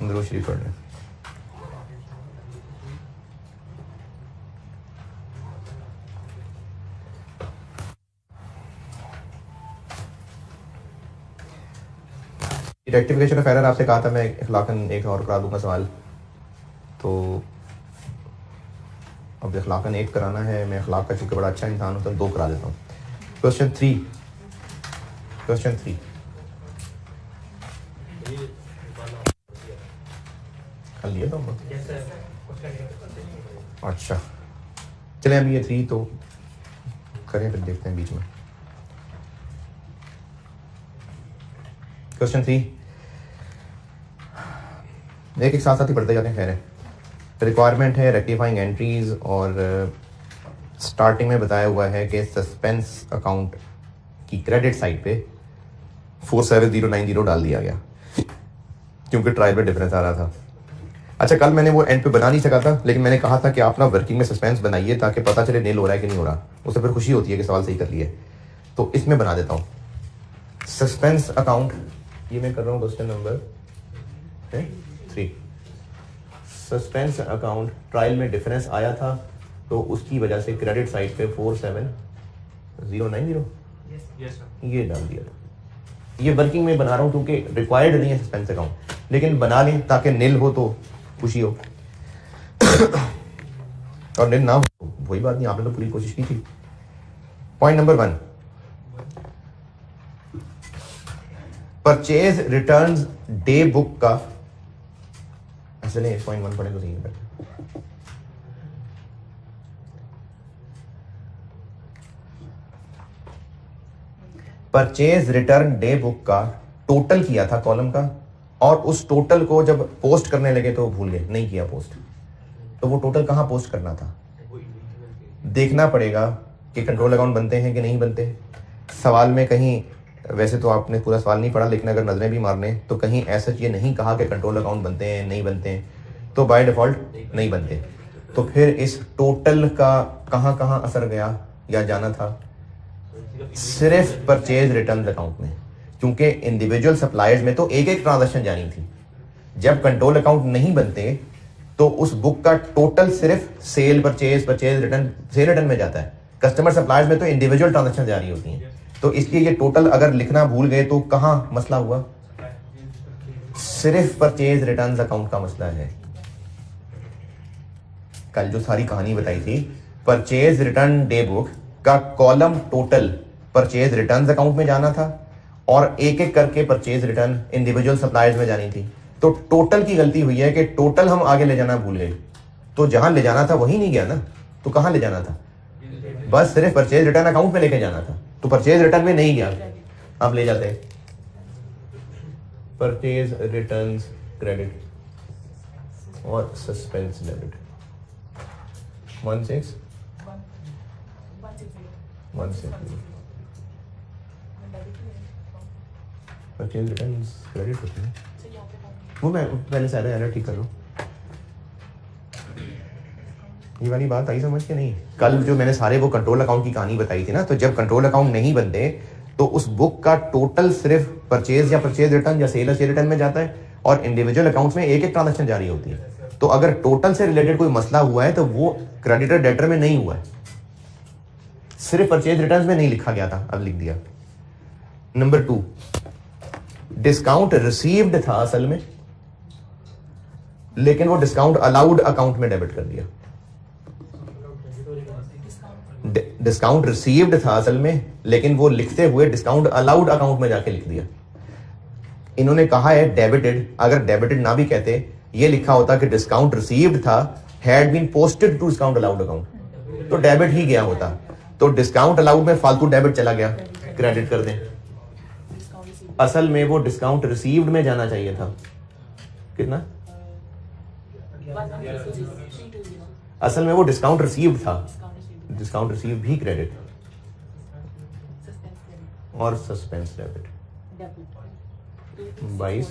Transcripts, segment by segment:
दुरूद शरीफ पढ़ लें। रेक्टिफिकेशन ऑफ एरर आपसे कहा था, मैं इखलाकन एक और करा दूंगा सवाल, तो अब इखलाकन एक कराना है। मैं इखलाक का चूँकि बड़ा अच्छा इंसान हूँ तो 2 करा देता हूँ। क्वेश्चन 3 कर लिया था। अच्छा चलें, अभी ये 3 तो करें, फिर देखते हैं बीच में। क्वेश्चन 3 एक साथ साथ ही पढ़ते जाते हैं। खैर है, रिक्वायरमेंट है रेक्टिफाइंग एंट्रीज, और स्टार्टिंग में बताया हुआ है कि सस्पेंस अकाउंट की क्रेडिट साइड पे 47090 डाल दिया गया क्योंकि ट्रायल में डिफरेंस आ रहा था। अच्छा, कल मैंने वो एंड पे बना नहीं सका था, लेकिन मैंने कहा था कि आप ना वर्किंग में सस्पेंस बनाइए ताकि पता चले नेल हो रहा है कि नहीं हो रहा। उससे फिर खुशी होती है कि सवाल सही कर लिए। तो इसमें बना देता हूँ सस्पेंस अकाउंट। ये मैं कर रहा हूँ question number 3। Suspense account trial में डिफरेंस आया था, तो उसकी वजह से क्रेडिट साइड पे 47090 ये डाल दिया था। ये वर्किंग में बना रहा हूँ क्योंकि रिक्वायर्ड नहीं है सस्पेंस अकाउंट, लेकिन बना लें ताकि निल हो तो खुशी हो और निल ना हो वही बात नहीं। आपने तो पूरी कोशिश की थी। Point number 1, purchase returns day book का, चलिए पॉइंट 1 पढ़े तो सही है। परचेज रिटर्न डे बुक का टोटल किया था कॉलम का, और उस टोटल को जब पोस्ट करने लगे तो भूल गए, नहीं किया पोस्ट। तो वो टोटल कहाँ पोस्ट करना था, देखना पड़ेगा कि कंट्रोल अकाउंट बनते हैं कि नहीं बनते। सवाल में कहीं, वैसे तो आपने पूरा सवाल नहीं पढ़ा, लेकिन अगर नजरें भी मारने तो कहीं ऐसा ये नहीं कहा कि कंट्रोल अकाउंट बनते हैं नहीं बनते हैं, तो बाय डिफॉल्ट नहीं बनते। तो फिर इस टोटल का कहाँ कहाँ असर गया या जाना था, सिर्फ परचेज रिटर्न अकाउंट में, क्योंकि इंडिविजुअल सप्लायर्स में तो एक एक ट्रांजैक्शन जानी थी। जब कंट्रोल अकाउंट नहीं बनते तो उस बुक का टोटल सिर्फ cell purchase return cell return में जाता है। कस्टमर सप्लायर्स में तो इंडिविजुअल ट्रांजैक्शन जारी होती हैं। तो इसलिए ये टोटल अगर लिखना भूल गए तो कहां मसला हुआ, सिर्फ परचेज रिटर्न अकाउंट का मसला है। कल जो सारी कहानी बताई थी, परचेज रिटर्न डे बुक का column total purchase return account में जाना था और एक एक करके परचेज रिटर्न इंडिविजुअल सप्लायर्स में जानी थी। तो टोटल की गलती हुई है कि टोटल हम आगे ले जाना भूल गए। तो जहां ले जाना था वहीं नहीं गया ना, तो कहां ले जाना था, बस सिर्फ परचेज रिटर्न अकाउंट में लेके जाना था। तो परचेज रिटर्न में नहीं गया, अब ले जाते हैं परचेज रिटर्न क्रेडिट और suspense debit 16160 purchase return credit होती है वो। मैं पहले सारा एरर ठीक कर लूँ। ये वाली बात आई समझ के नहीं। कल जो मैंने सारे वो कंट्रोल अकाउंट की कहानी बताई थी ना, तो जब कंट्रोल अकाउंट नहीं बनते तो उस बुक का टोटल सिर्फ परचेज या परचेज रिटर्न या सेल रिटर्न में जाता है और इंडिविजुअल अकाउंट में एक एक ट्रांजैक्शन जारी होती है। तो अगर टोटल से रिलेटेड कोई मसला हुआ है तो वो क्रेडिटर डेटर में नहीं हुआ है, सिर्फ परचेज रिटर्न में नहीं लिखा गया था, अब लिख दिया। नंबर 2, डिस्काउंट रिसीव्ड था असल में, लेकिन वो डिस्काउंट अलाउड अकाउंट में डेबिट कर दिया। डिस्काउंट रिसीव्ड था असल में, लेकिन वो लिखते हुए डिस्काउंट अलाउड अकाउंट में जाके लिख दिया। इन्होंने कहा है डेबिटेड, अगर डेबिटेड ना भी कहते, ये लिखा होता कि डिस्काउंट रिसीव्ड था, had been posted to discount allowed account, तो डेबिट ही गया होता। तो डिस्काउंट अलाउड में फालतू डेबिट चला गया, क्रेडिट कर दें। असल में वो डिस्काउंट रिसीव्ड में जाना चाहिए था। कितना, असल में वो डिस्काउंट रिसीव्ड था, डिस्काउंट रिसीव भी क्रेडिट और suspense debit 22।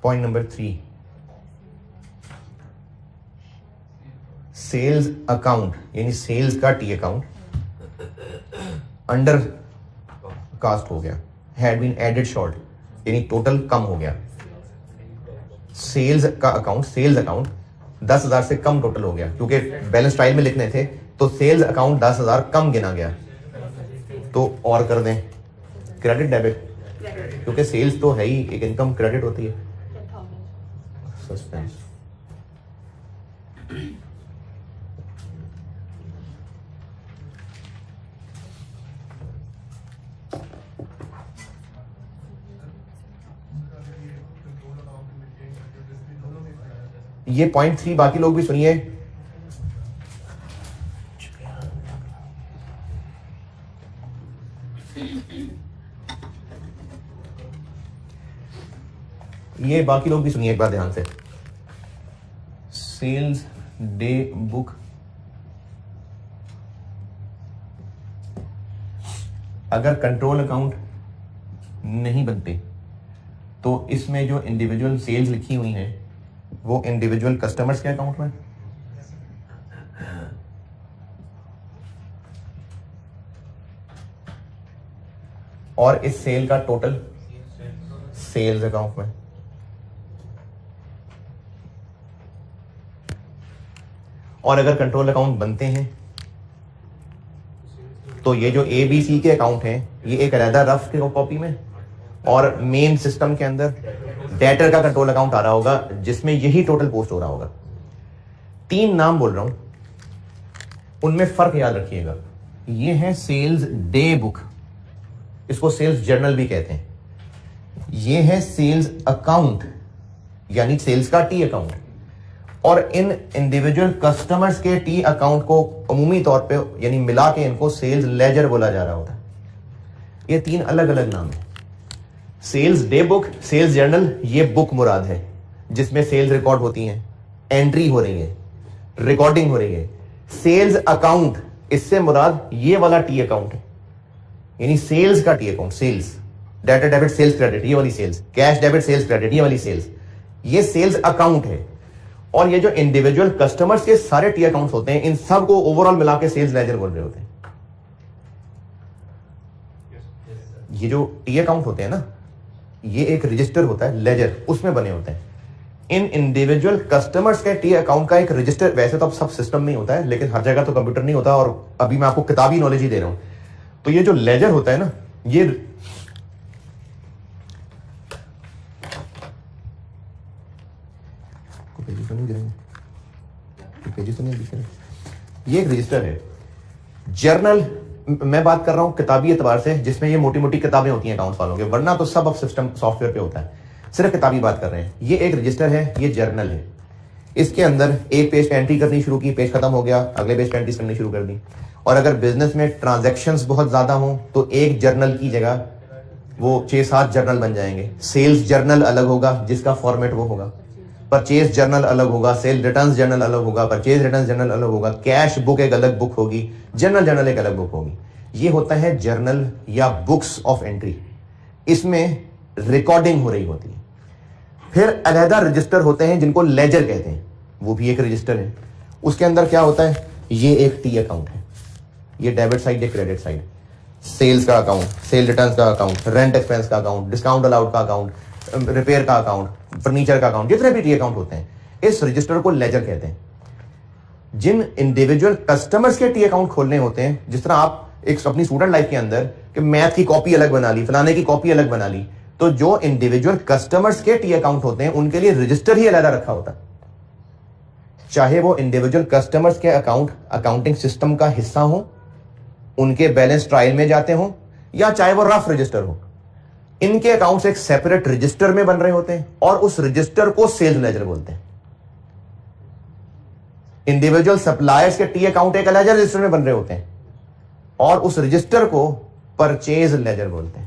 Point number 3, sales account यानी सेल्स का टी अकाउंट अंडर कास्ट हो गया, हैड बीन एडेड शॉर्ट यानी टोटल कम हो गया। सेल्स का अकाउंट, सेल्स अकाउंट 10,000 से कम टोटल हो गया, क्योंकि बैलेंस स्टाइल में लिखने थे तो सेल्स अकाउंट 10,000 कम गिना गया, तो और कर दें क्रेडिट डेबिट, क्योंकि सेल्स तो है ही एक इनकम, क्रेडिट होती है। सस्पेंस ये पॉइंट 3 बाकी लोग भी सुनिए। ये बाकी लोग भी सुनिए एक बार ध्यान से। सेल्स डे बुक अगर कंट्रोल अकाउंट नहीं बनते तो इसमें जो इंडिविजुअल सेल्स लिखी हुई हैं वो इंडिविजुअल कस्टमर्स के अकाउंट में, और इस सेल का टोटल सेल्स अकाउंट में। और अगर कंट्रोल अकाउंट बनते हैं तो ये जो ए बी सी के अकाउंट हैं ये एक अलहदा रफ की कॉपी में, और मेन सिस्टम के अंदर डेटर का कंट्रोल अकाउंट आ रहा होगा जिसमें यही टोटल पोस्ट हो रहा होगा। 3 नाम बोल रहा हूं, उनमें फर्क याद रखिएगा। ये है सेल्स डे बुक, इसको सेल्स जर्नल भी कहते हैं। ये है सेल्स अकाउंट यानी सेल्स का टी अकाउंट, और इन इंडिविजुअल कस्टमर्स के टी अकाउंट को अमूमी तौर पे यानी मिला के इनको सेल्स लेजर बोला जा रहा होता है। ये 3 अलग अलग नाम है। Sales day book, sales journal, ये बुक मुराद है जिसमें सेल्स रिकॉर्ड होती हैं, एंट्री हो रही है, रिकॉर्डिंग हो रही है। सेल्स अकाउंट, इससे मुराद ये वाला टी अकाउंट है, यानी सेल्स का T account, sales data debit sales credit ये वाली sales, cash debit sales credit ये वाली सेल्स, ये सेल्स अकाउंट है। और ये जो इंडिविजुअल कस्टमर्स के सारे टी अकाउंट्स होते हैं, इन सब को ओवरऑल मिला के सेल्स लेजर बोल रहे होते हैं। ये जो टी अकाउंट होते हैं ना, ये एक रजिस्टर होता है लेजर, उसमें बने होते हैं। इन इंडिविजुअल कस्टमर्स के टी अकाउंट का एक रजिस्टर, वैसे तो अब सब सिस्टम में ही होता है लेकिन हर जगह तो कंप्यूटर नहीं होता, और अभी मैं आपको किताबी नॉलेज ही दे रहा हूं। तो ये जो लेजर होता है ना, ये ये एक रजिस्टर है। जर्नल मैं बात कर रहा हूं किताबी एतबार से, जिसमें ये मोटी मोटी किताबें होती हैं अकाउंट्स वालों के, वरना तो सब अब सिस्टम सॉफ्टवेयर पे होता है, सिर्फ किताबी बात कर रहे हैं। ये एक रजिस्टर है, ये जर्नल है। इसके अंदर एक पेज पे एंट्री करनी शुरू की, पेज खत्म हो गया, अगले पेज पे एंट्री करनी शुरू कर दी। और अगर बिजनेस में ट्रांजैक्शंस बहुत ज्यादा हो तो एक जर्नल की जगह वो 6-7 जर्नल बन जाएंगे। सेल्स जर्नल अलग होगा जिसका फॉर्मेट वो होगा, परचेज जर्नल अलग होगा, सेल रिटर्न्स जर्नल अलग होगा, परचेज रिटर्न्स जर्नल अलग होगा, कैश बुक एक अलग बुक होगी, जनरल जर्नल एक अलग बुक होगी। ये होता है जर्नल या बुक्स ऑफ एंट्री। इसमें रिकॉर्डिंग हो रही होती है। फिर अलहदा रजिस्टर होते हैं जिनको लेजर कहते हैं, वो भी एक रजिस्टर है। उसके अंदर क्या होता है, ये एक टी अकाउंट है, ये डेबिट साइड या क्रेडिट साइड, सेल्स का अकाउंट, सेल रिटर्न्स का अकाउंट, रेंट एक्सपेंस का अकाउंट, डिस्काउंट अलाउड का अकाउंट, रिपेयर का अकाउंट, फर्नीचर का अकाउंट, जितने भी टी अकाउंट होते हैं इस रजिस्टर को लेजर कहते हैं। जिन इंडिविजुअल कस्टमर्स के टी अकाउंट खोलने होते हैं, जिस तरह आप एक अपनी स्टूडेंट लाइफ के अंदर कि मैथ की कॉपी अलग बना ली, फलाने की कॉपी अलग बना ली, तो जो इंडिविजुअल कस्टमर्स के टी अकाउंट होते हैं उनके लिए रजिस्टर ही अलग रखा होता है। चाहे वो इंडिविजुअल कस्टमर्स के अकाउंट अकाउंटिंग सिस्टम का हिस्सा हो, उनके बैलेंस ट्रायल में जाते हो, या चाहे वो रफ रजिस्टर हो, इनके अकाउंट्स एक सेपरेट रजिस्टर में बन रहे होते हैं और उस रजिस्टर को सेल्स लेजर बोलते हैं। इंडिविजुअल सप्लायर्स के टी अकाउंट एक लेजर रजिस्टर में बन रहे होते हैं और उस रजिस्टर को परचेज लेजर बोलते हैं।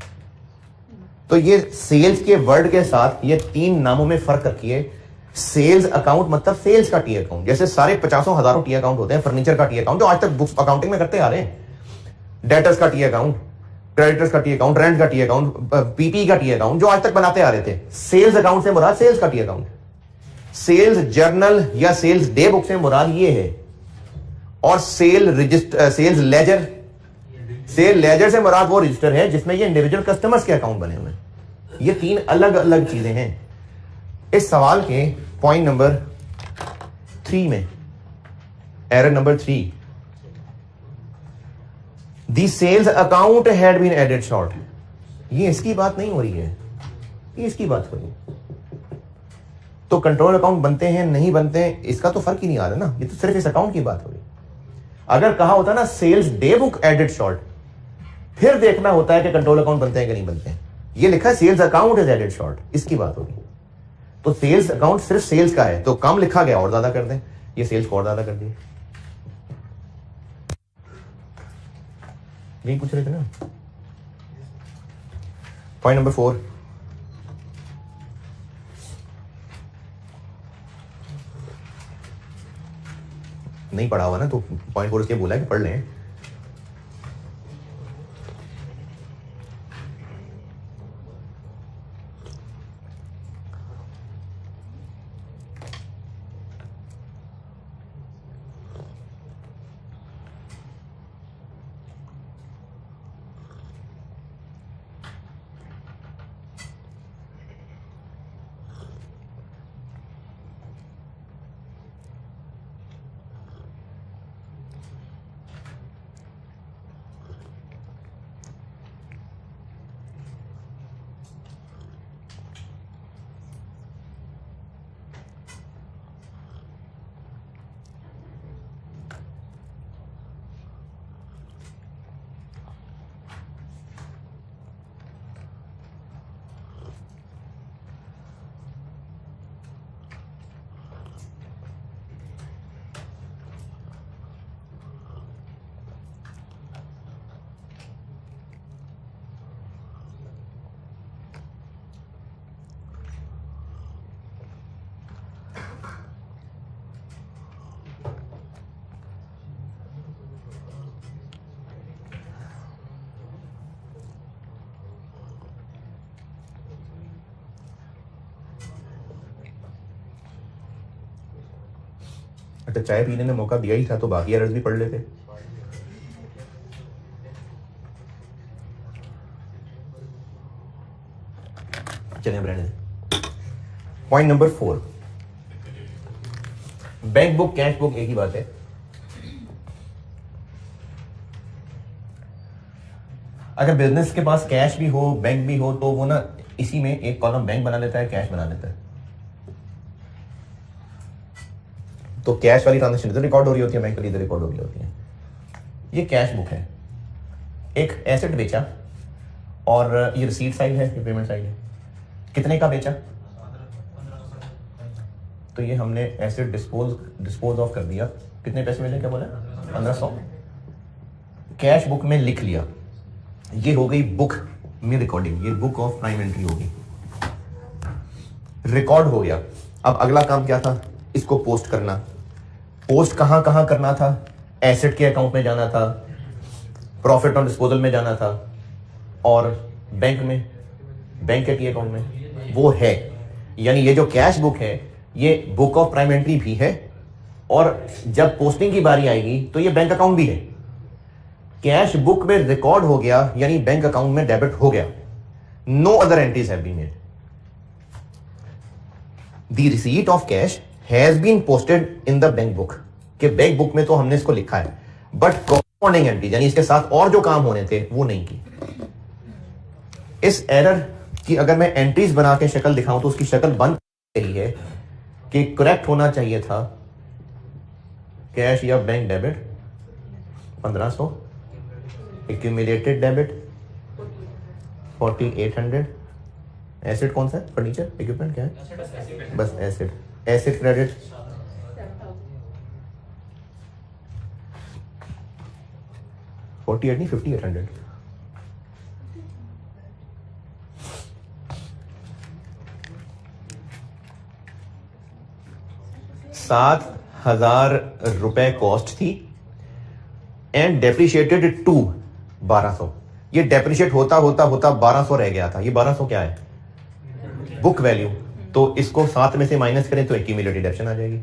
तो ये सेल्स के वर्ड के साथ ये 3 नामों में फर्क रखिए। सेल्स अकाउंट मतलब सेल्स का टी अकाउंट, जैसे सारे 50 हजारों टी अकाउंट होते हैं फर्नीचर का टी अकाउंट जो आज तक बुक्स अकाउंटिंग में करते आ रहे हैं, डेटर्स का टी अकाउंट, क्रेडिटर्स का टी अकाउंट, रेंट का टी अकाउंट, पीपी का टी अकाउंट जो आज तक बनाते आ रहे थे। सेल्स अकाउंट से मुराद सेल्स का टी अकाउंट, सेल्स जर्नल या सेल्स डे बुक से मुराद ये है और सेल्स लेजर, सेल लेजर से मुराद वो रजिस्टर है जिसमें ये इंडिविजुअल कस्टमर्स के अकाउंट बने हुए हैं। ये तीन अलग अलग चीजें हैं। इस सवाल के पॉइंट नंबर 3 में, error number 3, the sales account had been added short, ये इसकी बात नहीं हो रही है, ये इसकी बात हो रही है। तो कंट्रोल अकाउंट बनते हैं नहीं बनते हैं इसका तो फर्क ही नहीं आ रहा ना, ये तो सिर्फ इस अकाउंट की बात हो रही है। अगर कहा होता ना sales day book added short, फिर देखना होता है कि कंट्रोल अकाउंट बनते हैं कि नहीं बनते हैं। ये लिखा है sales account is added short, इसकी बात होगी। तो सेल्स अकाउंट सिर्फ सेल्स का है तो कम लिखा गया और ज्यादा कर दें, ये सेल्स को और ज्यादा कर दिए। यही पूछ रहे थे ना। पॉइंट नंबर 4, नहीं पढ़ा हुआ ना तो पॉइंट 4 उसके बोला है कि पढ़ लें। अच्छा, चाय पीने में मौका दिया ही था तो बाकी एरर्स भी पढ़ लेते। चलिए रहने दें। Point number 4, bank book cash book एक ही बात है। अगर बिजनेस के पास कैश भी हो बैंक भी हो तो वो ना इसी में एक कॉलम बैंक बना लेता है, कैश बना लेता है। तो कैश वाली ट्रांजेक्शन इधर रिकॉर्ड हो रही होती है, बैंक वाली इधर रिकॉर्ड हो रही होती है। ये कैश बुक है, एक एसेट बेचा और ये रिसीट साइड है, ये पेमेंट साइड है। कितने का बेचा? तो ये हमने एसेट डिस्पोज ऑफ कर दिया। कितने पैसे मिले? क्या बोला? 1500। कैश बुक में लिख लिया, ये हो गई बुक में रिकॉर्डिंग, ये बुक ऑफ प्राइम एंट्री होगी, रिकॉर्ड हो गया। अब अगला काम क्या था? इसको पोस्ट करना। पोस्ट कहां कहां करना था? एसेट के अकाउंट में जाना था, प्रॉफिट ऑन डिस्पोजल में जाना था और बैंक में, बैंक के अकाउंट में वो है। यानी ये जो कैश बुक है ये बुक ऑफ प्राइम एंट्री भी है और जब पोस्टिंग की बारी आएगी तो ये बैंक अकाउंट भी है। कैश बुक में रिकॉर्ड हो गया यानी बैंक अकाउंट में डेबिट हो गया। No other entries have been made. The receipt of cash has been posted in the bank book, कि बैंक बुक में तो हमने इसको लिखा है बट कॉरस्पॉन्डिंग एंट्री यानी इसके साथ और जो काम होने थे वो नहीं की। इस एरर की अगर मैं एंट्रीज बना के शक्ल दिखाऊं तो उसकी शक्ल बन रही है कि करेक्ट होना चाहिए था कैश या bank debit 1500, accumulated debit 4800, asset कौन सा है? फर्नीचर, इक्विपमेंट क्या है? बस एसेट, एसेट क्रेडिट 48 नहीं 5800। ₹7,000 कॉस्ट थी एंड डेप्रिशिएटेड टू 1200। ये डेप्रिशिएट होता होता होता 1200 रह गया था। ये 1200 क्या है? Book value. तो इसको 7 में से माइनस करें तो एक्यूमुलेटेड डिडक्शन आ जाएगी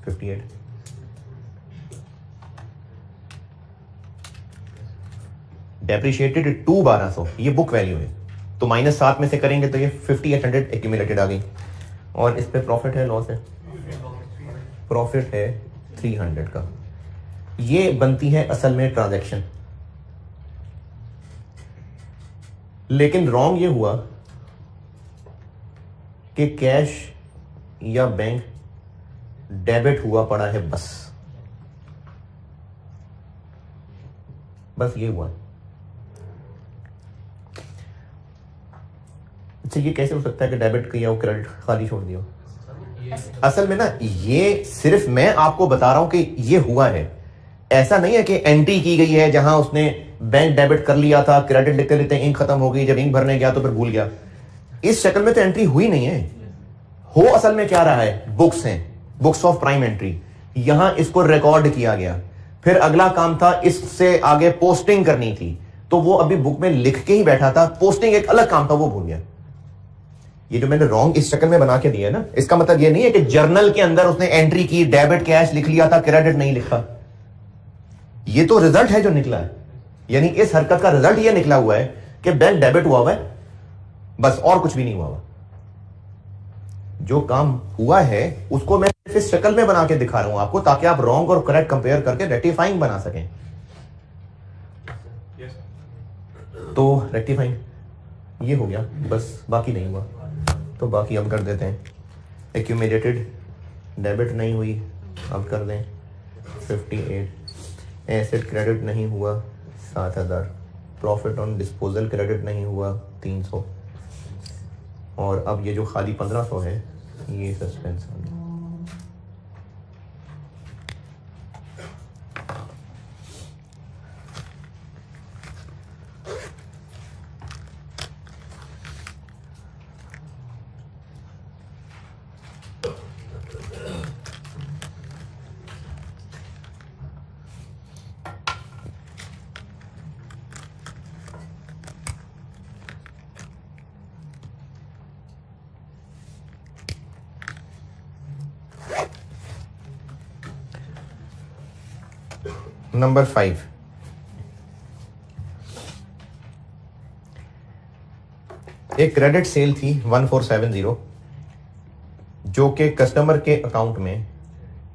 58। डेप्रिशिएटेड 1200, ये बुक वैल्यू है, तो -7 में से करेंगे तो ये 5800 एक्यूमुलेटेड आ गई। और इस पे प्रॉफिट है लॉस है? प्रॉफिट है 300 का। ये बनती है असल में ट्रांजैक्शन। लेकिन रॉन्ग ये हुआ कि कैश या बैंक डेबिट हुआ पड़ा है, बस ये हुआ। अच्छा, ये कैसे हो सकता है कि डेबिट किया हो क्रेडिट खाली छोड़ दिया? असल में ना, ये सिर्फ मैं आपको बता रहा हूं कि ये हुआ है, ऐसा नहीं है कि एंट्री की गई है जहां उसने बैंक डेबिट कर लिया था, क्रेडिट लिखते लिखते इंक खत्म हो गई, जब इंक भरने गया तो फिर भूल गया। इस शक्ल में तो एंट्री हुई नहीं है। हो असल में क्या रहा है, बुक्स हैं, बुक्स ऑफ प्राइम एंट्री, यहां इसको रिकॉर्ड किया गया। फिर अगला काम था इससे आगे पोस्टिंग करनी थी, तो वो अभी बुक में लिख के ही बैठा था, पोस्टिंग एक अलग काम था, वो भूल गया। ये जो मैंने रॉन्ग इस शक्ल में बना के दिया है ना, इसका मतलब ये नहीं है कि जर्नल के अंदर उसने एंट्री की, डेबिट कैश लिख लिया था, क्रेडिट नहीं लिखा। ये तो रिजल्ट है जो निकला है, यानी इस हरकत का रिजल्ट ये निकला हुआ है कि बैंक डेबिट हुआ हुआ है, बस, और कुछ भी नहीं हुआ हुआ। जो काम हुआ है उसको मैं सिर्फ इस शक्ल में बना के दिखा रहा हूं आपको, ताकि आप रॉन्ग और करेक्ट कंपेयर करके रेक्टिफाइंग बना सकें। तो रेक्टिफाइंग ये हो गया, बस, बाकी नहीं हुआ। तो बाकी अब कर देते हैं। एक्यूमुलेटेड डेबिट नहीं हुई, अब कर दें 58। एसेट क्रेडिट नहीं हुआ 7000। प्रॉफिट ऑन डिस्पोजल क्रेडिट नहीं हुआ 300। और अब ये जो खाली 1500 है, ये सस्पेंस आ गया। नंबर 5, एक क्रेडिट सेल थी 1470, जो कि कस्टमर के अकाउंट में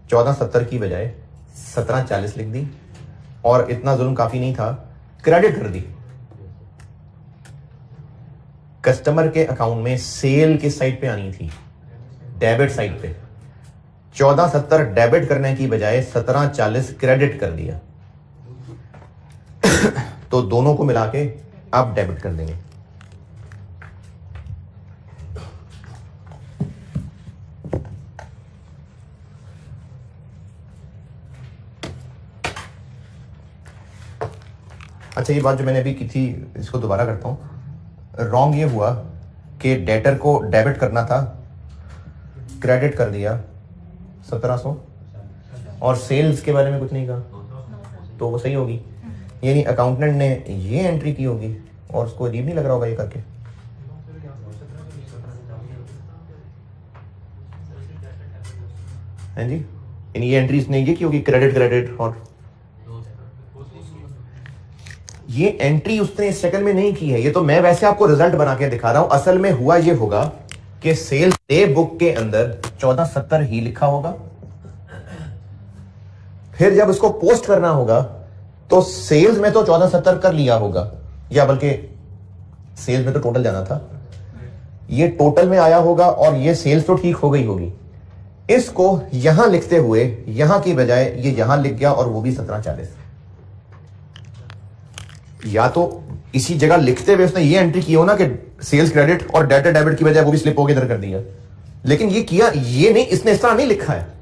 1470 की बजाय 1740 लिख दी, और इतना जुल्म काफी नहीं था, क्रेडिट कर दी। कस्टमर के अकाउंट में सेल किस साइड पे आनी थी, डेबिट साइड पे। 1470 डेबिट करने की बजाय 1740 क्रेडिट कर दिया। तो दोनों को मिला के आप डेबिट कर देंगे। अच्छा, ये बात जो मैंने अभी की थी, इसको दोबारा करता हूं। रॉन्ग ये हुआ कि डेटर को डेबिट करना था, क्रेडिट कर दिया 1700, और सेल्स के बारे में कुछ नहीं कहा, तो वो सही होगी। यानी अकाउंटेंट ने ये एंट्री की होगी और उसको अजीब नहीं लग रहा होगा ये करके। हैं जी, यानी ये एंट्री इसने ये की होगी, क्रेडिट क्रेडिट, और ये एंट्री उसने इस शक्ल में नहीं की है। ये तो मैं वैसे आपको रिजल्ट बना के दिखा रहा हूं। असल में हुआ ये होगा कि सेल्स डे बुक के अंदर 1470 ही लिखा होगा, फिर जब उसको पोस्ट करना होगा तो सेल्स में तो 1470 कर लिया होगा, या बल्कि सेल्स में तो टोटल जाना था, ये टोटल में आया होगा, और ये सेल्स तो ठीक हो गई होगी। इसको यहां लिखते हुए यहां की बजाय ये यहां लिख गया, और वो भी 1740। या तो इसी जगह लिखते हुए उसने ये एंट्री की हो ना कि सेल्स क्रेडिट, और डेटर डेबिट की बजाय वो भी स्लिप होकर इधर कर दिया, लेकिन ये किया ये नहीं, इसने इस तरह नहीं लिखा है।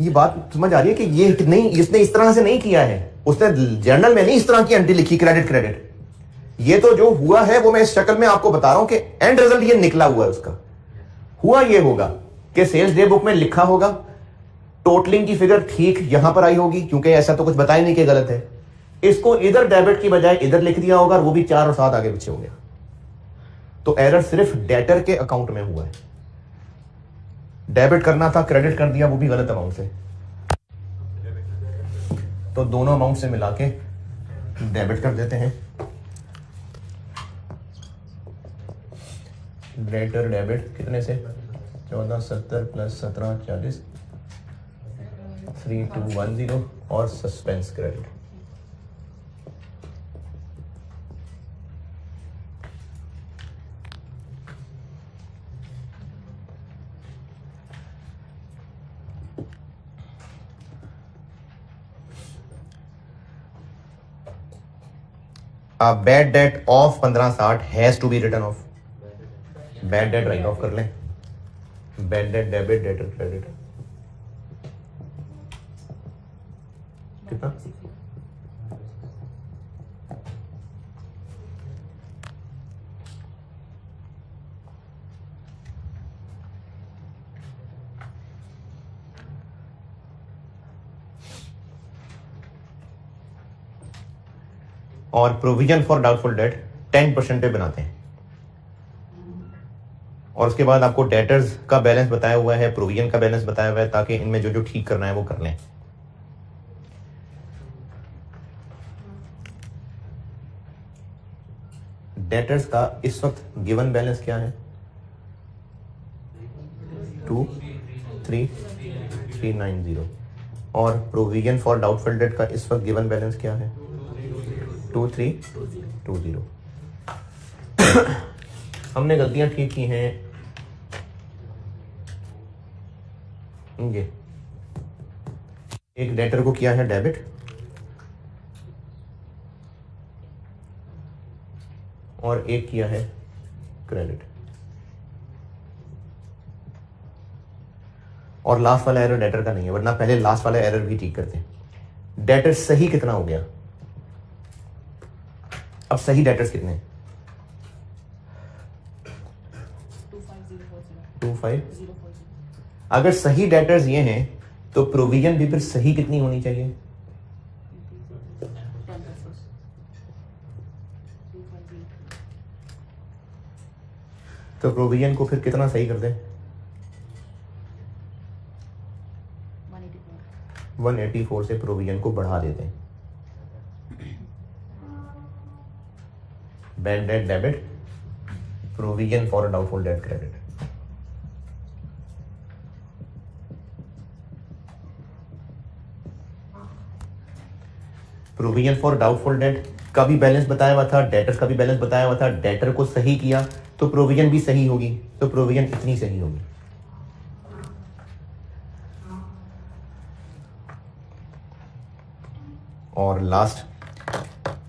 ये बात समझ आ रही है कि ये नहीं, इसने इस तरह से नहीं किया है, उसने जर्नल में नहीं इस तरह की एंट्री लिखी क्रेडिट क्रेडिट। ये तो जो हुआ है वो मैं इस शक्ल में आपको बता रहा हूं कि एंड रिजल्ट ये निकला हुआ है उसका। हुआ ये होगा कि सेल्स डे बुक में लिखा होगा, टोटलिंग की फिगर ठीक यहां पर आई होगी, क्योंकि ऐसा तो कुछ बताया नहीं कि गलत है। इसको इधर डेबिट की बजाय इधर लिख दिया होगा, और वो भी 4 और 7 आगे पीछे हो गया। तो एरर सिर्फ डेटर के अकाउंट में हुआ है। डेबिट करना था, क्रेडिट कर दिया, वो भी गलत अमाउंट से। तो दोनों अमाउंट से मिला के डेबिट कर देते हैं, डेटर डेबिट कितने से 1470 प्लस 1740 3210 और suspense credit. Bad debt of 1560 has to be written off. Bad debt write off कर लें, bad debt debit debtor credit कितना, और प्रोविजन फॉर डाउटफुल डेट 10% पे बनाते हैं। और उसके बाद आपको डेटर्स का बैलेंस बताया हुआ है, प्रोविजन का बैलेंस बताया हुआ है, ताकि इनमें जो जो ठीक करना है वो कर लें। डेटर्स का इस वक्त गिवन बैलेंस क्या है 23,390 और प्रोविजन फॉर डाउटफुल डेट का इस वक्त गिवन बैलेंस क्या है 2320। हमने गलतियां ठीक की हैं ये, एक डेटर को किया है डेबिट और एक किया है क्रेडिट, और लास्ट वाला एरर डेटर का नहीं है, वरना पहले लास्ट वाला एरर भी ठीक करते हैं। डेटर सही कितना हो गया, अब सही डेटर्स कितने 25,040। अगर सही डेटर्स ये हैं तो प्रोविजन भी फिर सही कितनी होनी चाहिए 10%। तो प्रोविजन को फिर कितना सही कर दें 184 से प्रोविजन को बढ़ा देते हैं। Bad debt debit, provision for doubtful debt credit. Provision for doubtful debt का भी बैलेंस बताया हुआ था, डेटर का भी बैलेंस बताया हुआ था। डेटर को सही किया तो प्रोविजन भी सही होगी, तो प्रोविजन इतनी सही होगी। और लास्ट,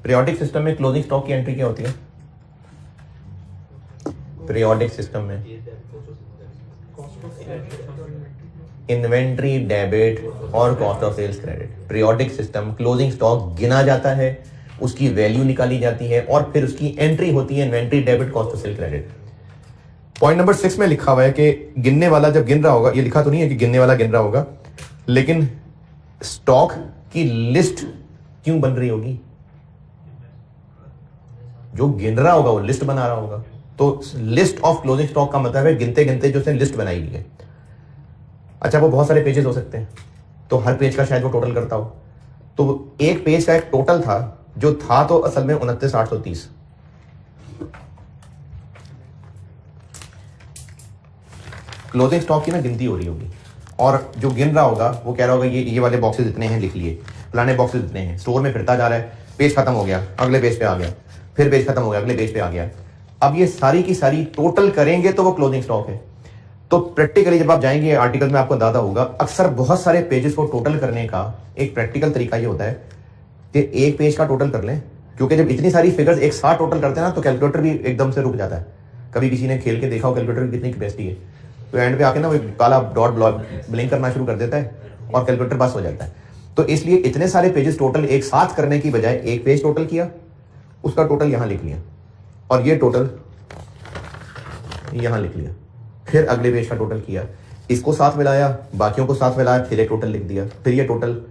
पीरियोडिक सिस्टम में क्लोजिंग स्टॉक की एंट्री क्या होती है पीरियोडिक सिस्टम में इन्वेंट्री डेबिट और cost of sales credit. Periodic system closing stock गिना जाता है, उसकी वैल्यू निकाली जाती है और फिर उसकी एंट्री होती है inventory debit cost of cell credit. Point number 6 में लिखा हुआ है कि गिनने वाला जब गिन रहा होगा, ये लिखा तो नहीं है कि गिनने वाला गिन रहा होगा, लेकिन स्टॉक की लिस्ट क्यों बन रही होगी, जो गिन रहा होगा वो लिस्ट बना रहा होगा। तो लिस्ट ऑफ क्लोजिंग स्टॉक का मतलब है गिनते गिनते जो उसने लिस्ट बनाई हुई है। अच्छा, वो बहुत सारे पेजेस हो सकते हैं, तो हर पेज का शायद वो टोटल करता हो, तो एक पेज का एक टोटल था, जो था तो असल में 29,830। क्लोजिंग स्टॉक की ना गिनती हो रही होगी, और जो गिन रहा होगा वो कह रहा होगा ये वाले बॉक्सेस इतने हैं, लिख लिए, फलाने बॉक्सेस इतने हैं। स्टोर में फिरता जा रहा है, पेज खत्म हो गया, अगले पेज पे आ गया, फिर पेज खत्म हो गया, अगले पेज पे आ गया। अब ये सारी की सारी टोटल करेंगे तो वो क्लोजिंग स्टॉक है। तो प्रैक्टिकली जब आप जाएंगे आर्टिकल में आपको अंदाजा होगा, अक्सर बहुत सारे पेजेस को टोटल करने का एक प्रैक्टिकल तरीका ये होता है कि एक पेज का टोटल कर लें, क्योंकि जब इतनी सारी फिगर्स एक साथ टोटल करते हैं ना तो कैलकुलेटर भी एकदम से रुक जाता है। कभी किसी ने खेल के देखा हो कैलकुलेटर की कितनी कैपेसिटी है, तो एंड पे आके ना वो काला डॉट ब्लिंक करना शुरू कर देता है और कैलकुलेटर बस हो जाता है। तो इसलिए इतने सारे पेजेस टोटल एक साथ करने की बजाय एक पेज टोटल किया, उसका टोटल यहां लिख लिया, और ये टोटल यहां लिख लिया, फिर अगले पेज का टोटल किया, इसको साथ मिलाया, बाकियों को साथ मिलाया, फिर एक टोटल लिख दिया, फिर ये टोटल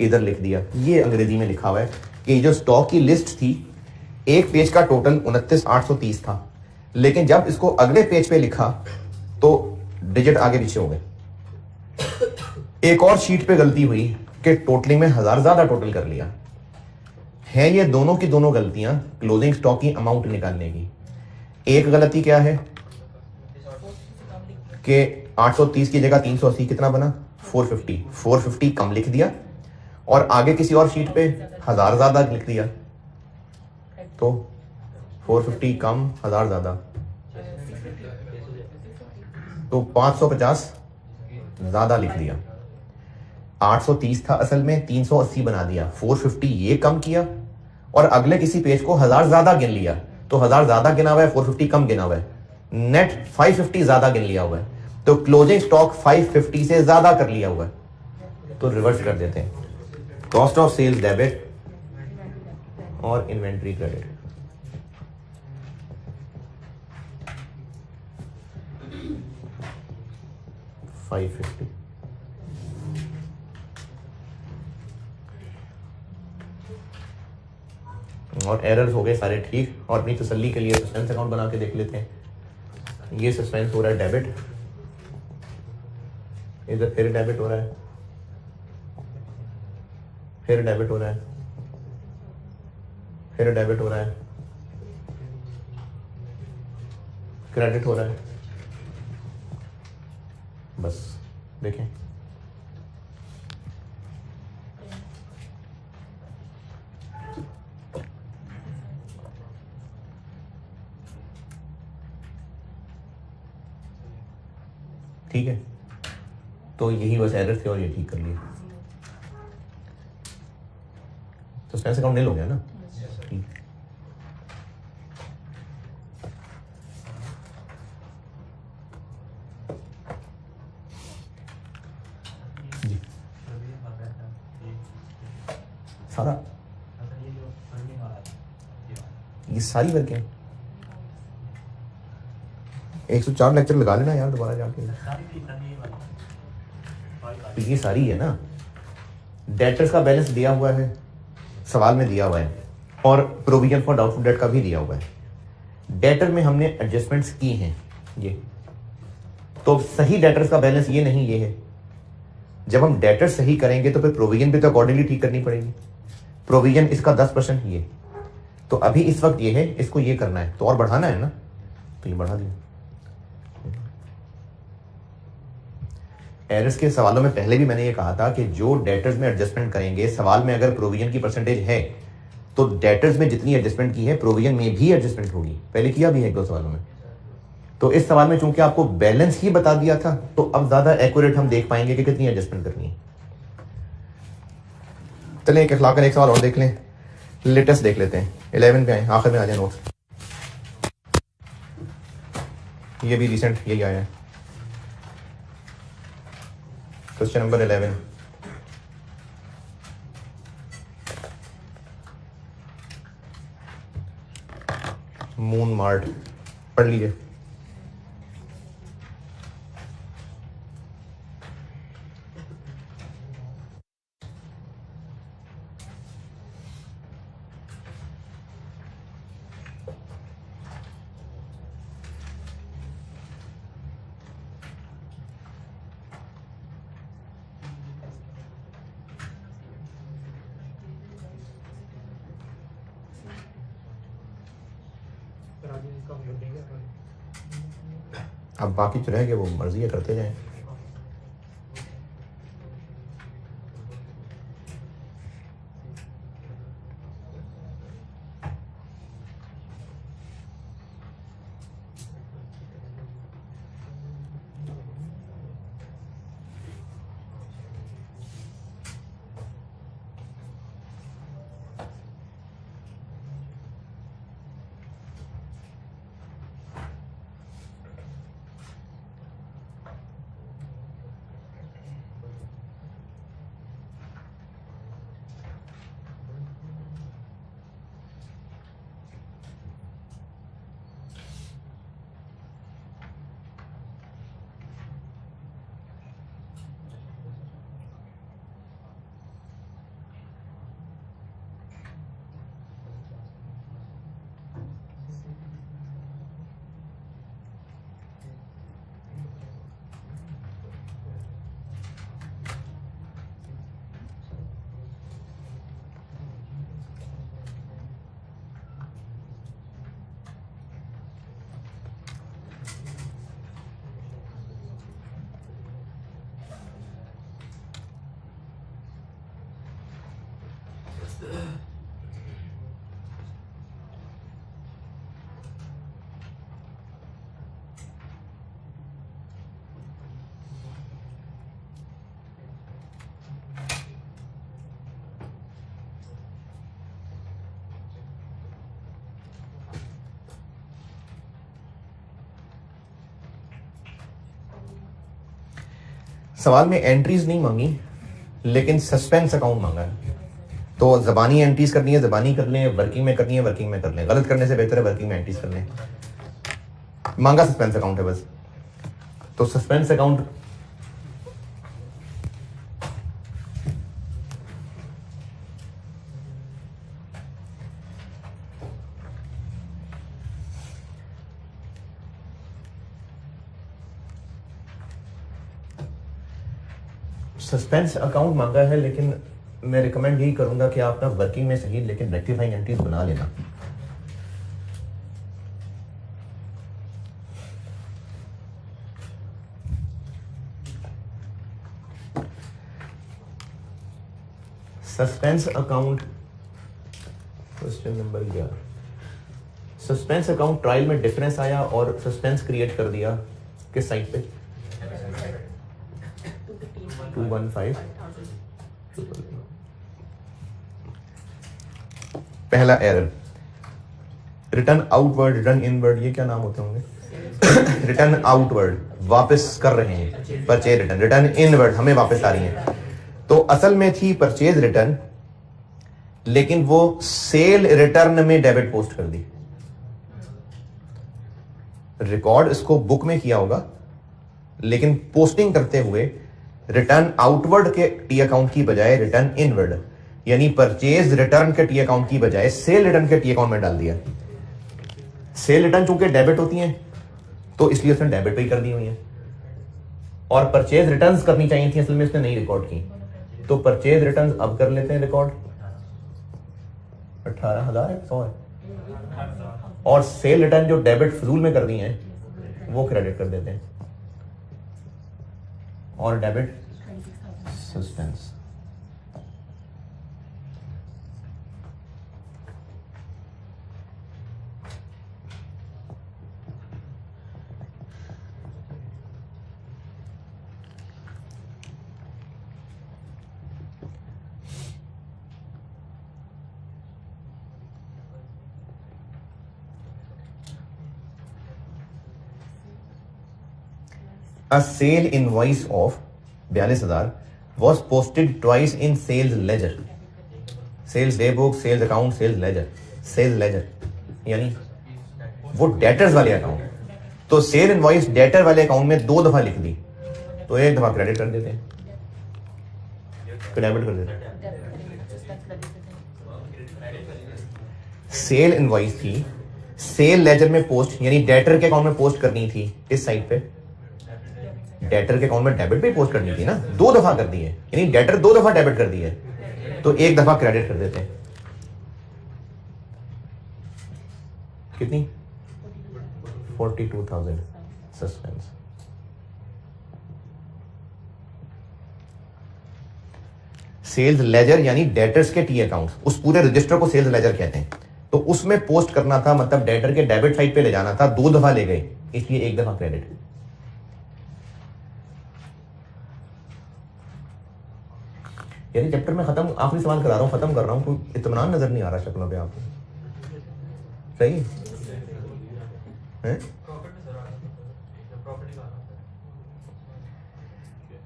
इधर लिख दिया। ये अंग्रेजी में लिखा हुआ है कि जो स्टॉक की लिस्ट थी, एक पेज का टोटल 29,830 था, लेकिन जब इसको अगले पेज पे लिखा तो डिजिट आगे पीछे हो गए। एक और शीट पे गलती हुई कि टोटलिंग में 1000 ज्यादा टोटल कर लिया। हैं ये दोनों की दोनों गलतियां क्लोजिंग स्टॉक की अमाउंट निकालने की। एक गलती क्या है कि 830 की जगह 380 कितना बना 450 कम लिख दिया और आगे किसी और शीट पे 1000 ज्यादा लिख दिया, तो 450 कम 1000 ज्यादा तो 550 ज्यादा लिख दिया। 830 था असल में, 380 बना दिया, 450 ये कम किया और अगले किसी पेज को 1000 ज्यादा गिन लिया, तो 1000 ज्यादा गिना हुआ है, 450 कम गिना हुआ है, नेट 550 ज्यादा गिन लिया हुआ है, तो क्लोजिंग स्टॉक 550 से ज्यादा कर लिया हुआ है। तो रिवर्स कर देते हैं, कॉस्ट ऑफ सेल्स डेबिट और इन्वेंट्री क्रेडिट। $550 और एरर्स हो गए सारे ठीक। और अपनी तसल्ली के लिए सस्पेंस अकाउंट बना के देख लेते हैं। ये सस्पेंस हो रहा है डेबिट, इधर फिर डेबिट हो रहा है, फिर डेबिट हो रहा है, फिर डेबिट हो रहा है, क्रेडिट हो रहा है। बस देखें, ठीक है। तो यही बस एरर थे और ये ठीक कर लिए। तो सस्पेंस अकाउंट नील हो गया ना। ठीक। जी सारा ये सारी वर्कें 104 लेक्चर लगा लेना यार दोबारा जाके। तो ये सारी है ना, डेटर्स का बैलेंस दिया हुआ है, सवाल में दिया हुआ है, और प्रोविजन फॉर डाउटफुल डेट का भी दिया हुआ है। डेटर में हमने एडजस्टमेंट्स की हैं ये, तो सही डेटर्स का बैलेंस ये नहीं ये है। जब हम डेटर सही करेंगे तो फिर प्रोविजन भी तो अकॉर्डिंगली ठीक करनी पड़ेगी। प्रोविजन इसका 10% ये, तो अभी इस वक्त ये है, इसको ये करना है, तो और बढ़ाना है ना, तो ये बढ़ा दिया। एरर्स के सवालों में पहले भी मैंने ये कहा था कि जो डेटर्स में एडजस्टमेंट करेंगे, सवाल में अगर प्रोविजन की परसेंटेज है तो डेटर्स में जितनी एडजस्टमेंट की है प्रोविजन में भी एडजस्टमेंट होगी। पहले किया भी है 1-2 सवालों में। तो इस सवाल में चूंकि आपको बैलेंस ही बता दिया था, तो अब ज्यादा एक्यूरेट हम देख पाएंगे कि कितनी एडजस्टमेंट करनी है। चलें एक अखलाक का एक सवाल और देख लें, लेटेस्ट देख लेते हैं। 11 पे आए, आखिर में आ जाए नोट्स। ये भी रिसेंट यही आया है। क्वेश्चन नंबर 11, मून मार्ट, पढ़ लीजिए। अब बाकी जो रहेंगे वो मर्जी है, करते जाएं। सवाल में एंट्रीज नहीं मांगी लेकिन सस्पेंस अकाउंट मांगा है। तो ज़बानी एंट्रीज करनी है ज़बानी कर लें, वर्किंग में करनी है वर्किंग में कर लें, गलत करने से बेहतर है वर्किंग में एंट्रीज कर लें। मांगा सस्पेंस अकाउंट है बस। तो सस्पेंस अकाउंट सस्पेंस अकाउंट मांगा है, लेकिन मैं रिकमेंड यही करूंगा कि आप ना वर्किंग में सही लेकिन रेक्टिफाइंग एंट्रीज बना लेना। Suspense account question number 11। Suspense account trial में डिफरेंस आया और सस्पेंस क्रिएट कर दिया किस साइड पे? 215। पहला error, return outward return inward, ये क्या नाम होते होंगे? रिटर्न आउटवर्ड वापस कर रहे हैं परचेज रिटर्न, रिटर्न इनवर्ड हमें वापस आ रही है। तो असल में थी परचेज रिटर्न, लेकिन वो सेल रिटर्न में डेबिट पोस्ट कर दी। रिकॉर्ड इसको बुक में किया होगा, लेकिन पोस्टिंग करते हुए रिटर्न आउटवर्ड के टी अकाउंट की बजाय रिटर्न इनवर्ड, यानी परचेज रिटर्न के टी अकाउंट की बजाय सेल रिटर्न के टी अकाउंट में डाल दिया। सेल रिटर्न चूंकि डेबिट होती हैं तो इसलिए उसने डेबिट पे कर दी हुई है, और परचेज रिटर्न्स करनी चाहिए थी, असल में इसने नहीं रिकॉर्ड की। तो परचेज रिटर्न्स अब कर लेते हैं रिकॉर्ड, 18,000 है 100 है, और सेल रिटर्न जो डेबिट फजूल में कर दी हैं वो क्रेडिट कर देते हैं, और debit suspense. A sale invoice of 42,000 was posted twice in sales ledger, sales day book, sales account, sales ledger, sales ledger यानी वो डेटर्स वाले अकाउंट। तो सेल इनवॉइस डेटर वाले अकाउंट में 2 दफा लिख दी, तो एक दफा क्रेडिट कर देते हैं, डेबिट कर देते हैं। सेल इनवॉइस थी, सेल लेजर में पोस्ट, यानी डेटर के अकाउंट में पोस्ट करनी थी, इस साइड पे डेटर के अकाउंट में डेबिट पे पोस्ट करनी थी ना, 2 दफा कर दी है, यानी डेटर 2 दफा डेबिट कर दी है, तो एक दफा क्रेडिट कर देते हैं। कितनी? 42,000 सस्पेंस। सेल्स लेजर यानी डेटर्स के टी अकाउंट, उस पूरे रजिस्टर को सेल्स लेजर कहते हैं। तो उसमें पोस्ट करना था, मतलब डेटर के डेबिट साइड पे ले जाना था, 2 दफा ले गए, इसलिए एक दफा क्रेडिट। यानी चैप्टर में खत्म, आखिरी सवाल करा रहा हूं, खत्म कर रहा हूं, कोई इत्मीनान नजर नहीं आ रहा शक्लों पे आपको, सही है?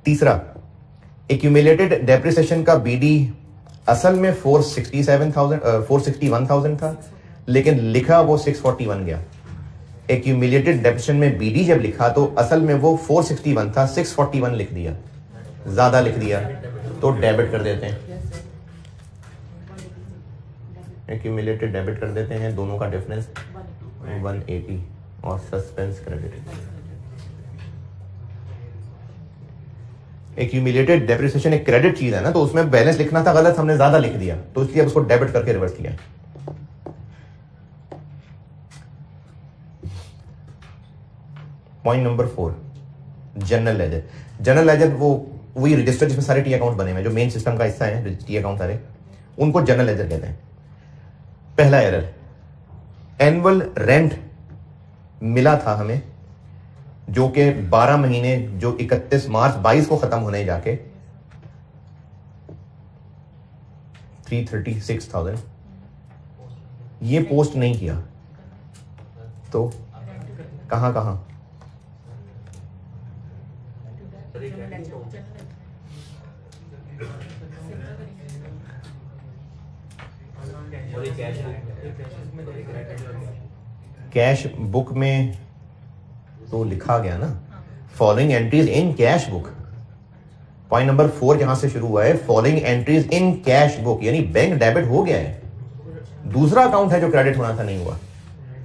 तीसरा, एक्यूमुलेटेड डेप्रिसिएशन का बीडी असल में 461,000 था, लेकिन लिखा वो 641 गया। एक्यूमुलेटेड डेप्रिसिएशन में बीडी जब लिखा तो असल में वो 461 था, 641 लिख दिया, ज्यादा लिख दिया, तो डेबिट कर देते हैं, एक्यूमुलेटेड डेबिट कर देते हैं, दोनों का डिफरेंस 180 और सस्पेंस क्रेडिट। एक्यूमुलेटेड डेप्रिसिएशन एक क्रेडिट चीज है ना, तो उसमें बैलेंस लिखना था गलत, हमने ज्यादा लिख दिया, तो इसलिए उसको डेबिट करके रिवर्स किया। Point number 4, general ledger. General ledger वो वही रजिस्टर जिसमें सारे टी अकाउंट बने हुए हैं, जो मेन सिस्टम का हिस्सा है टी अकाउंट सारे, उनको जनरल लेजर कहते हैं। पहला एरर, एनुअल रेंट मिला था हमें, जो कि 12 महीने, जो 31 मार्च 22 को खत्म होने जाके 336,000, ये पोस्ट नहीं किया, तो कहां कैश बुक में तो लिखा गया ना, following entries in cash book. Point number 4 जहां से शुरू हुआ है, following entries in cash book, यानी बैंक डेबिट हो गया है। दूसरा अकाउंट है जो क्रेडिट होना था, नहीं हुआ,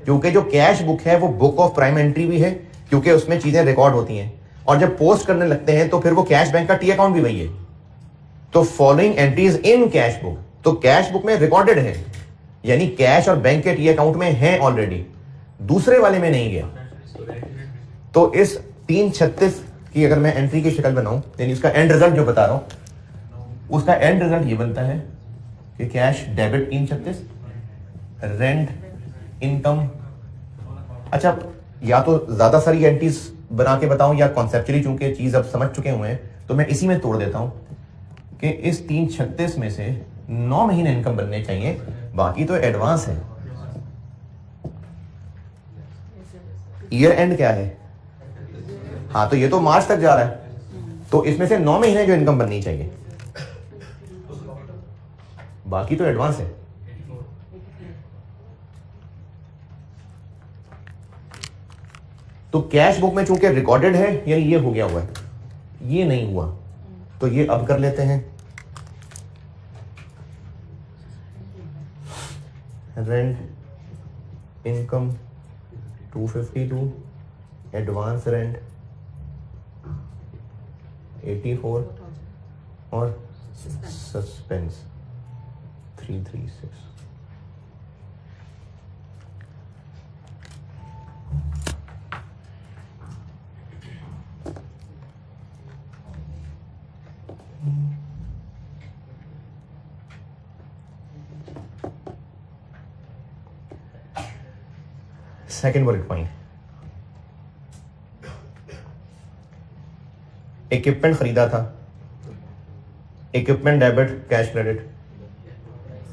क्योंकि जो कैश बुक है वो बुक ऑफ प्राइम एंट्री भी है, क्योंकि उसमें चीजें रिकॉर्ड होती हैं, और जब पोस्ट करने लगते हैं तो फिर वो कैश बैंक का टी अकाउंट भी वही है। तो following entries in cash book, तो कैश बुक में रिकॉर्डेड है, यानी कैश और बैंक के टी अकाउंट में है ऑलरेडी, दूसरे वाले में नहीं गया। तो इस 336 की अगर मैं एंट्री की शक्ल बनाऊं, यानी उसका एंड रिजल्ट जो बता रहा हूं, उसका एंड रिजल्ट ये बनता है कि कैश डेबिट 336, रेंट इनकम। अच्छा, या तो ज्यादा सारी एंट्रीज बना के बताऊं या कॉन्सेप्चुअली, चूंकि चीज अब समझ चुके हुए हैं तो मैं इसी में तोड़ देता हूं कि इस 336 में से 9 महीने इनकम बनने चाहिए, बाकी तो एडवांस है। ईयर एंड क्या है? हाँ, तो ये तो मार्च तक जा रहा है, तो इसमें से 9 महीने जो इनकम बननी चाहिए, बाकी तो एडवांस है। तो कैश बुक में चूंकि रिकॉर्डेड है, यानी ये हो गया हुआ है, ये नहीं हुआ, तो ये अब कर लेते हैं। रेंट इनकम 252, एडवांस रेंट 84 और suspense 336। Second bullet point, equipment खरीदा था, इक्विपमेंट डेबिट, कैश क्रेडिट।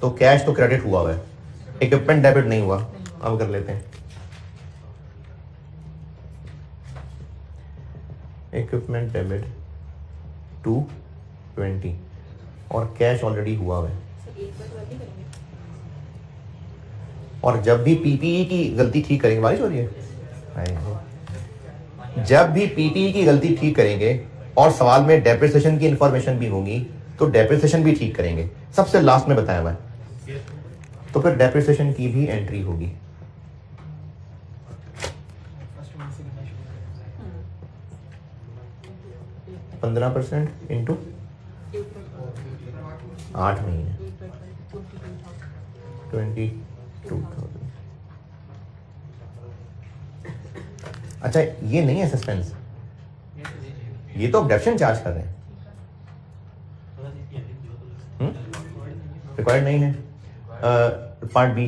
तो कैश तो क्रेडिट हुआ है, इक्विपमेंट डेबिट नहीं हुआ। अब कर लेते हैं, इक्विपमेंट डेबिट 220 और कैश ऑलरेडी हुआ है। और जब भी पीपीई की गलती ठीक करेंगे, बारिश हो रही है, जब भी पीपीई की गलती ठीक करेंगे और सवाल में डेप्रिसिएशन की इंफॉर्मेशन भी होगी, तो डेप्रिसिएशन भी ठीक करेंगे, सबसे लास्ट में बताया हुआ है, तो फिर डेप्रिसिएशन की भी एंट्री होगी। %, इंटू 8 महीने 22,000। अच्छा, ये नहीं है सस्पेंस, ये तो ऑब्जेक्शन चार्ज कर रहे हैं, रिक्वायर्ड नहीं है। पार्ट बी,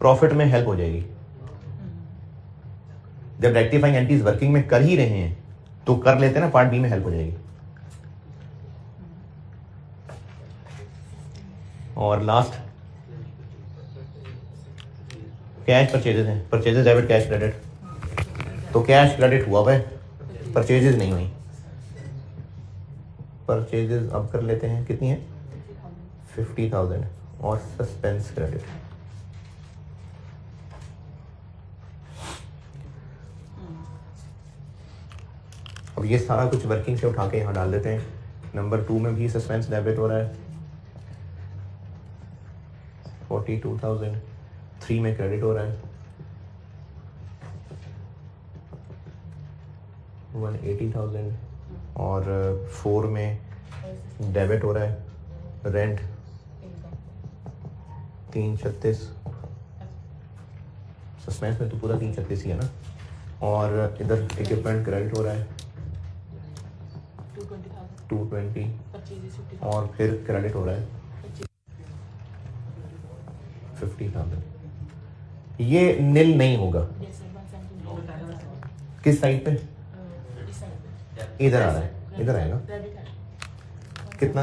प्रॉफिट में हेल्प हो जाएगी। जब रेक्टिफाइंग एंट्रीज वर्किंग में कर ही रहे हैं तो कर लेते हैं ना, पार्ट बी में हेल्प हो जाएगी। और लास्ट कैश परचेजेस हैं, परचेजेस डेबिट, कैश क्रेडिट। तो कैश क्रेडिट हुआ है, परचेजेस नहीं हुई। परचेजेस अब कर लेते हैं, कितनी है? 50,000 और सस्पेंस क्रेडिट। अब ये सारा कुछ वर्किंग से उठा के यहाँ डाल देते हैं। नंबर 2 में भी सस्पेंस डेबिट हो रहा है 42,000, 3 में क्रेडिट हो रहा है 180,000 और 4 में डेबिट हो रहा है रेंट 336, सस्पेंस में तो पूरा 336 ही है ना, और इधर इक्विपमेंट क्रेडिट हो रहा है 220 और फिर क्रेडिट हो रहा है 50,000। ये नील नहीं होगा, किस साइड पे? इधर आ रहा है, इधर आएगा कितना?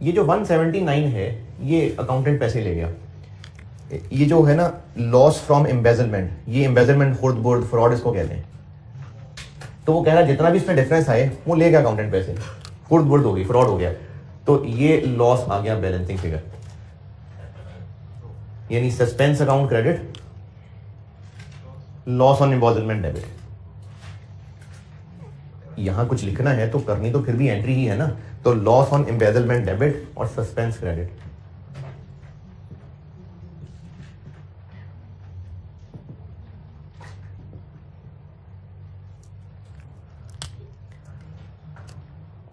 ये जो 179 है ये अकाउंटेंट पैसे ले गया। ये जो है ना लॉस फ्रॉम एम्बेजलमेंट, ये एम्बेजलमेंट, खुर्द बुर्द, फ्रॉड इसको कहते हैं। तो वो कह रहा है जितना भी इसमें डिफरेंस आए वो ले गया अकाउंटेंट पैसे, फुर्द हो गई, फ्रॉड हो गया, तो ये लॉस आ गया बैलेंसिंग फिगर। यानी suspense account credit, loss on embezzlement debit. यहां कुछ लिखना है तो करनी तो फिर भी एंट्री ही है ना, तो लॉस ऑन एम्बेजलमेंट डेबिट और सस्पेंस क्रेडिट।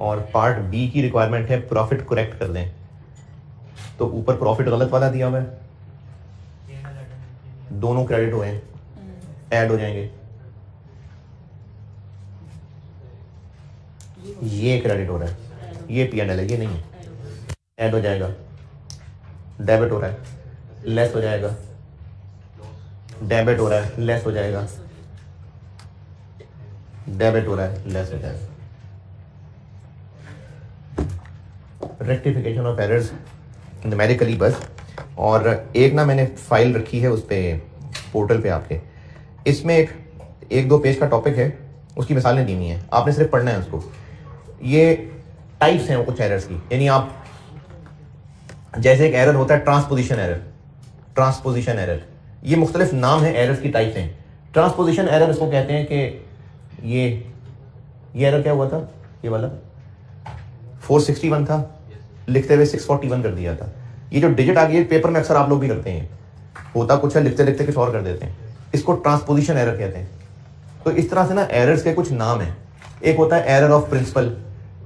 और पार्ट बी की रिक्वायरमेंट है प्रॉफिट करेक्ट कर दें, तो ऊपर प्रॉफिट गलत वाला दिया हुआ है, दोनों क्रेडिट हुए हैं, ऐड हो जाएंगे, ये क्रेडिट हो रहा है, ये P&L है, ये नहीं है, ऐड हो जाएगा, डेबिट हो रहा है, लेस हो जाएगा, डेबिट हो रहा है, लेस हो जाएगा, डेबिट हो रहा है, लेस हो जाएगा। रेक्टिफिकेशन ऑफ एरर्स न्यूमेरिकली बस। और एक ना मैंने फाइल रखी है उस पर पोर्टल पे आपके, इसमें एक दो पेज का टॉपिक है, उसकी मिसालें दी हुई हैं, आपने सिर्फ पढ़ना है उसको। ये टाइप्स हैं वो कुछ एरर्स की, यानी आप जैसे एक एरर होता है ट्रांसपोजिशन एरर, ट्रांसपोजिशन एरर, ये मुख्तलिफ नाम है, एरर्स की टाइप्स हैं। ट्रांसपोजिशन एरर इसको कहते हैं कि ये एरर क्या हुआ था, ये वाला 461 था, लिखते हुए 641 कर दिया था। ये जो डिजिट आ गई पेपर में अक्सर आप लोग भी करते हैं, होता कुछ है, लिखते लिखते कुछ और कर देते हैं, इसको ट्रांसपोजिशन एरर कहते हैं। तो इस तरह से ना एरर्स के कुछ नाम हैं। एक होता है error of principle.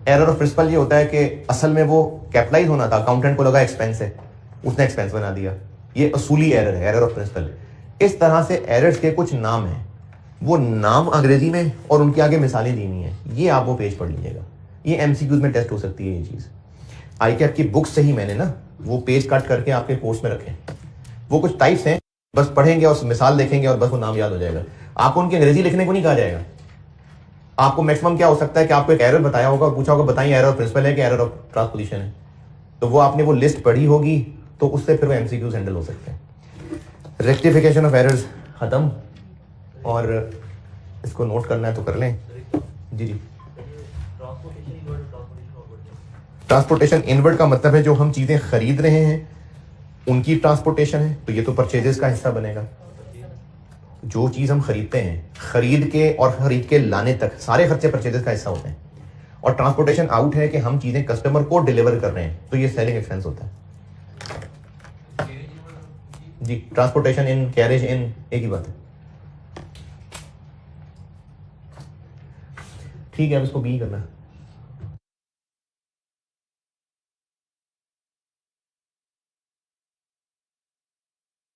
Error of principle ये होता है कि असल में वो कैपिटलाइज होना था, अकाउंटेंट को लगा एक्सपेंस है, उसने एक्सपेंस बना दिया, ये असूली एरर है, एरर ऑफ प्रिंसिपल। इस तरह से एरर्स के कुछ नाम हैं, वो नाम अंग्रेजी में और उनके आगे मिसालें दी हुई हैं, ये आप वो पेज पढ़ लीजिएगा, ये एमसीक्यूज में टेस्ट हो सकती है ये चीज़। ICAP की बुक से ही मैंने ना वो पेज कट करके आपके कोर्स में रखे, वो कुछ टाइप्स हैं, बस पढ़ेंगे और मिसाल देखेंगे और बस वो नाम याद हो जाएगा। आपको उनकी अंग्रेजी लिखने को नहीं कहा जाएगा। आपको मैक्सिमम क्या हो सकता है कि आपको एक एरर बताया होगा और पूछा होगा बताइए एरर ऑफ प्रिंसिपल है कि एरर ऑफ ट्रांसपोजिशन है, तो वो आपने वो लिस्ट पढ़ी होगी, तो उससे फिर वो MCQs हैंडल हो सकते हैं। रेक्टिफिकेशन ऑफ एरर्स खत्म, और इसको नोट करना है तो कर लें। जी ट्रांसपोर्टेशन इनवर्ड का मतलब है जो हम चीजें खरीद रहे हैं उनकी ट्रांसपोर्टेशन है, तो ये तो परचेजेस का हिस्सा बनेगा। जो चीज हम खरीदते हैं, खरीद के और खरीद के लाने तक सारे खर्चे परचेजेस का हिस्सा होते हैं। और ट्रांसपोर्टेशन आउट है कि हम चीजें कस्टमर को डिलीवर कर रहे हैं, तो ये सेलिंग एक्सपेंस होता है। जी ट्रांसपोर्टेशन इन, कैरेज इन, एक ही बात है। ठीक है, अब इसको बी करना है।